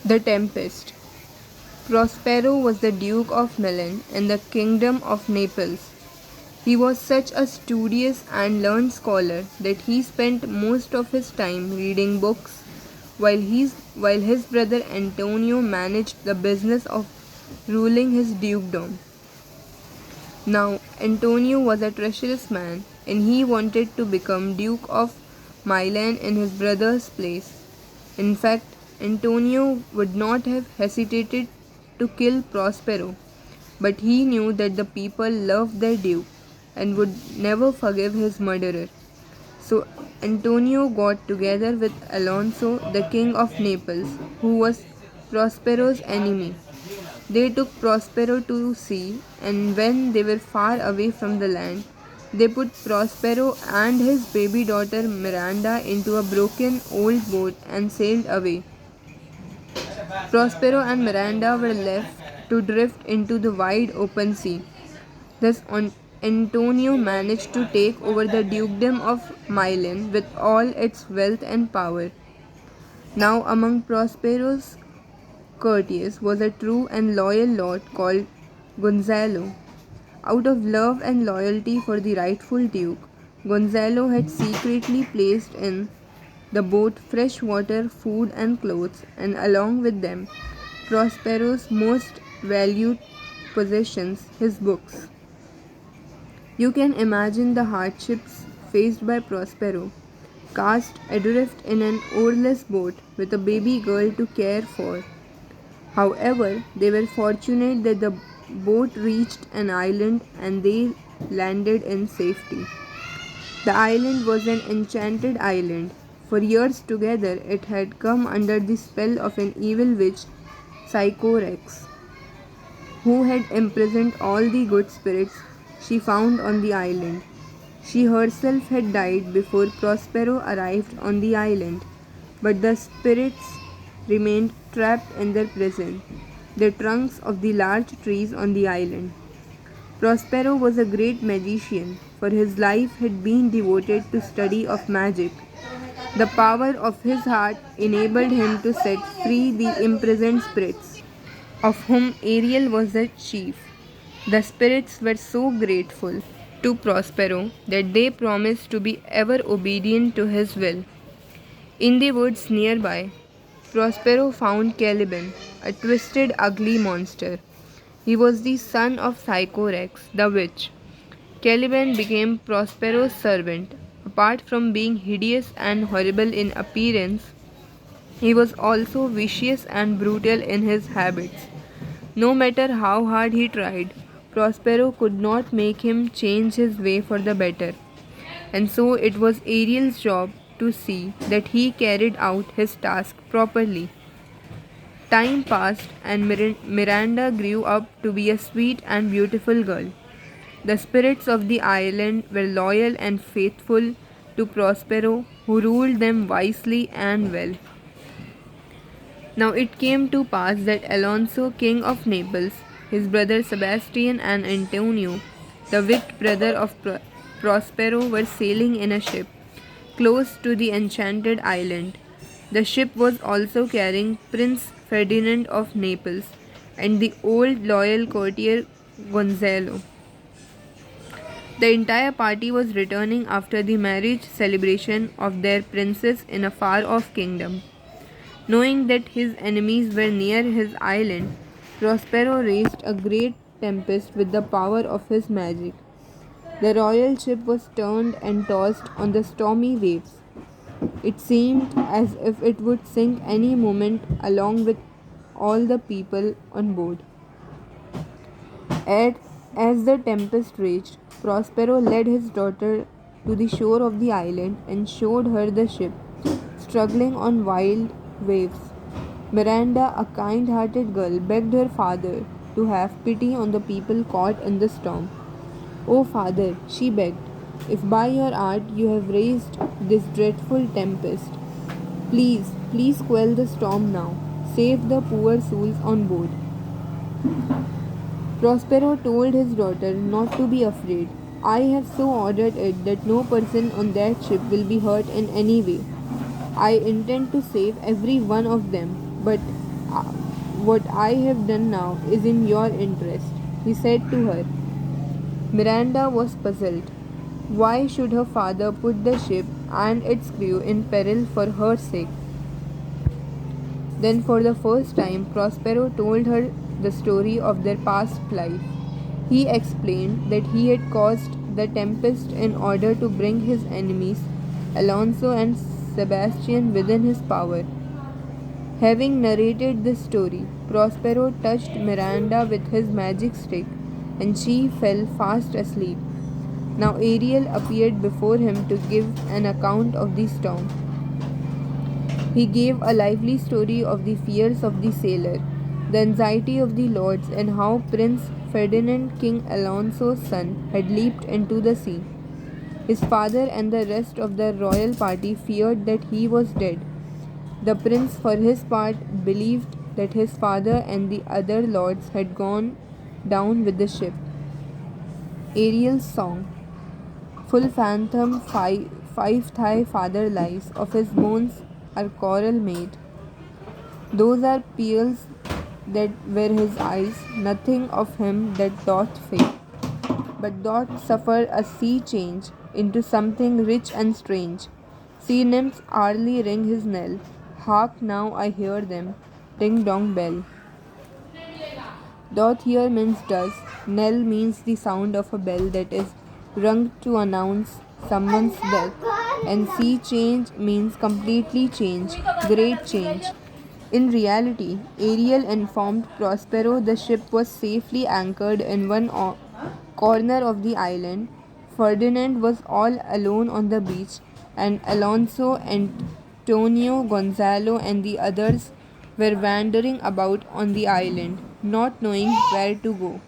The Tempest. Prospero was the Duke of Milan in the Kingdom of Naples. He was such a studious and learned scholar that he spent most of his time reading books while his brother Antonio managed the business of ruling his dukedom. Now, Antonio was a treacherous man and he wanted to become Duke of Milan in his brother's place. In fact, Antonio would not have hesitated to kill Prospero, but he knew that the people loved their duke and would never forgive his murderer. So Antonio got together with Alonso, the king of Naples, who was Prospero's enemy. They took Prospero to sea, and when they were far away from the land, they put Prospero and his baby daughter Miranda into a broken old boat and sailed away. Prospero and Miranda were left to drift into the wide open sea. Thus, Antonio managed to take over the dukedom of Milan with all its wealth and power. Now, among Prospero's courtiers was a true and loyal lord called Gonzalo. Out of love and loyalty for the rightful duke, Gonzalo had secretly placed in the boat fresh water, food, and clothes, and along with them, Prospero's most valued possessions, his books. You can imagine the hardships faced by Prospero, cast adrift in an oarless boat with a baby girl to care for. However, they were fortunate that the boat reached an island and they landed in safety. The island was an enchanted island. For years together, it had come under the spell of an evil witch, Sycorax, who had imprisoned all the good spirits she found on the island. She herself had died before Prospero arrived on the island, but the spirits remained trapped in their prison, the trunks of the large trees on the island. Prospero was a great magician, for his life had been devoted to study of magic. The power of his heart enabled him to set free the imprisoned spirits, of whom Ariel was the chief. The spirits were so grateful to Prospero that they promised to be ever obedient to his will. In the woods nearby, Prospero found Caliban, a twisted, ugly monster. He was the son of Sycorax, the witch. Caliban became Prospero's servant. Apart from being hideous and horrible in appearance, he was also vicious and brutal in his habits. No matter how hard he tried, Prospero could not make him change his way for the better. And so it was Ariel's job to see that he carried out his task properly. Time passed, and Miranda grew up to be a sweet and beautiful girl. The spirits of the island were loyal and faithful to Prospero, who ruled them wisely and well. Now it came to pass that Alonso, king of Naples, his brother Sebastian, and Antonio, the wicked brother of Prospero, were sailing in a ship close to the enchanted island. The ship was also carrying Prince Ferdinand of Naples and the old loyal courtier Gonzalo. The entire party was returning after the marriage celebration of their princess in a far off kingdom. Knowing that his enemies were near his island, Prospero raised a great tempest with the power of his magic. The royal ship was turned and tossed on the stormy waves. It seemed as if it would sink any moment along with all the people on board. At, as the tempest raged, Prospero led his daughter to the shore of the island and showed her the ship, struggling on wild waves. Miranda, a kind hearted girl, begged her father to have pity on the people caught in the storm. "Oh, father," she begged, "if by your art you have raised this dreadful tempest, please quell the storm now. Save the poor souls on board." Prospero told his daughter not to be afraid. "I have so ordered it that no person on that ship will be hurt in any way. I intend to save every one of them, but What I have done now is in your interest, he said to her. Miranda was puzzled. Why should her father put the ship and its crew in peril for her sake? Then, for the first time, Prospero told her the story of their past life. He explained that he had caused the tempest in order to bring his enemies, Alonso and Sebastian, within his power. Having narrated this story, Prospero touched Miranda with his magic stick, and she fell fast asleep. Now Ariel appeared before him to give an account of the storm. He gave a lively story of the fears of the sailor, the anxiety of the lords, and how Prince Ferdinand, King Alonso's son, had leaped into the sea. His father and the rest of the royal party feared that he was dead. The prince, for his part, believed that his father and the other lords had gone down with the ship. Ariel's song. Full phantom five thy father lies, of his moans are coral made. Those are pearls that were his eyes, nothing of him that doth fade, but doth suffer a sea change into something rich and strange. Sea nymphs hourly ring his knell. Hark now I hear them, ding dong bell. Doth here means does. Knell means the sound of a bell that is rung to announce someone's death. And sea change means completely change, great change. In reality, Ariel informed Prospero the ship was safely anchored in one corner of the island. Ferdinand was all alone on the beach, and Alonso, Antonio, Gonzalo, and the others were wandering about on the island, not knowing where to go.